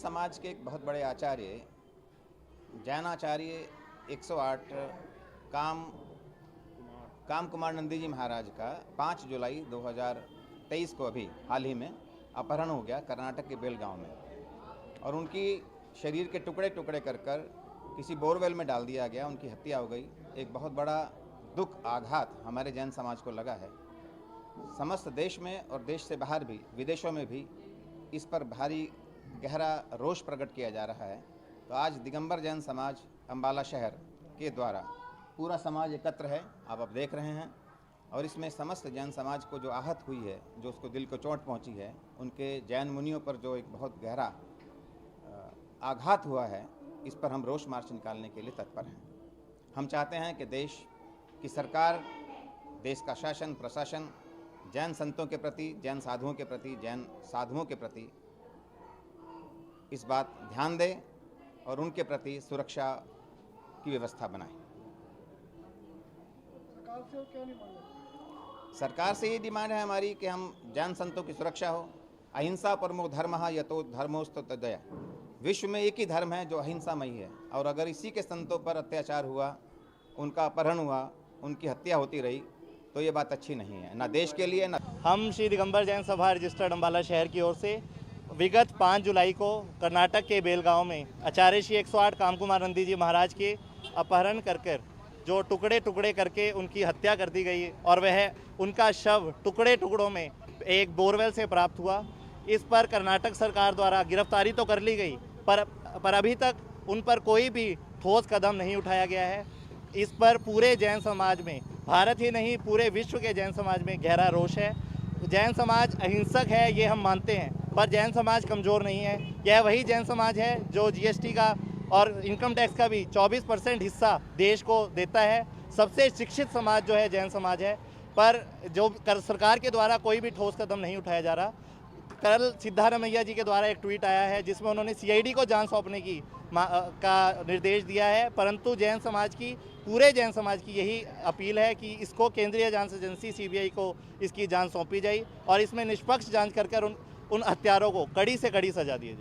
समाज के एक बहुत बड़े आचार्य जैन आचार्य 108 काम कुमार नंदी जी महाराज का 5 जुलाई 2023 को अभी हाल ही में अपहरण हो गया कर्नाटक के बेलगांव में, और उनकी शरीर के टुकड़े टुकड़े कर किसी बोरवेल में डाल दिया गया। उनकी हत्या हो गई। एक बहुत बड़ा दुख आघात हमारे जैन समाज को लगा है। समस्त देश में और देश से बाहर भी, विदेशों में भी इस पर भारी गहरा रोष प्रकट किया जा रहा है। तो आज दिगंबर जैन समाज अम्बाला शहर के द्वारा पूरा समाज एकत्र है, आप अब देख रहे हैं। और इसमें समस्त जैन समाज को जो आहत हुई है, जो उसको दिल को चोट पहुंची है, उनके जैन मुनियों पर जो एक बहुत गहरा आघात हुआ है, इस पर हम रोष मार्च निकालने के लिए तत्पर हैं। हम चाहते हैं कि देश की सरकार, देश का शासन प्रशासन जैन संतों के प्रति, जैन साधुओं के प्रति, जैन साधुओं के प्रति इस बात ध्यान दे और उनके प्रति सुरक्षा की व्यवस्था बनाए। सरकार से ये डिमांड है हमारी कि हम जैन संतों की सुरक्षा हो। अहिंसा परमो धर्मः यतो धर्मोस्तु तदया। विश्व में एक ही धर्म है जो अहिंसामयी है, और अगर इसी के संतों पर अत्याचार हुआ, उनका अपहरण हुआ, उनकी हत्या होती रही, तो ये बात अच्छी नहीं है, ना देश के लिए ना। हम श्री दिगंबर जैन सभा रजिस्टर्ड अम्बाला शहर की ओर से विगत 5 जुलाई को कर्नाटक के बेलगांव में आचार्य श्री 108 काम कुमार नंदी जी महाराज के अपहरण कर जो टुकड़े टुकड़े करके उनकी हत्या कर दी गई, और वह उनका शव टुकड़े टुकड़ों में एक बोरवेल से प्राप्त हुआ। इस पर कर्नाटक सरकार द्वारा गिरफ्तारी तो कर ली गई, पर अभी तक उन पर कोई भी ठोस कदम नहीं उठाया गया है। इस पर पूरे जैन समाज में, भारत ही नहीं पूरे विश्व के जैन समाज में गहरा रोष है। जैन समाज अहिंसक है, ये हम मानते हैं, पर जैन समाज कमज़ोर नहीं है। यह वही जैन समाज है जो जीएसटी का और इनकम टैक्स का भी 24% हिस्सा देश को देता है। सबसे शिक्षित समाज जो है जैन समाज है, पर जो सरकार के द्वारा कोई भी ठोस कदम नहीं उठाया जा रहा। कल सिद्धारमैया जी के द्वारा एक ट्वीट आया है जिसमें उन्होंने सीआईडी को जांच सौंपने का निर्देश दिया है, परंतु जैन समाज की, पूरे जैन समाज की यही अपील है कि इसको केंद्रीय जांच एजेंसी सीबीआई को इसकी जांच सौंपी जाए और इसमें निष्पक्ष जांच कर उन हत्यारों को कड़ी से कड़ी सजा दी जाए।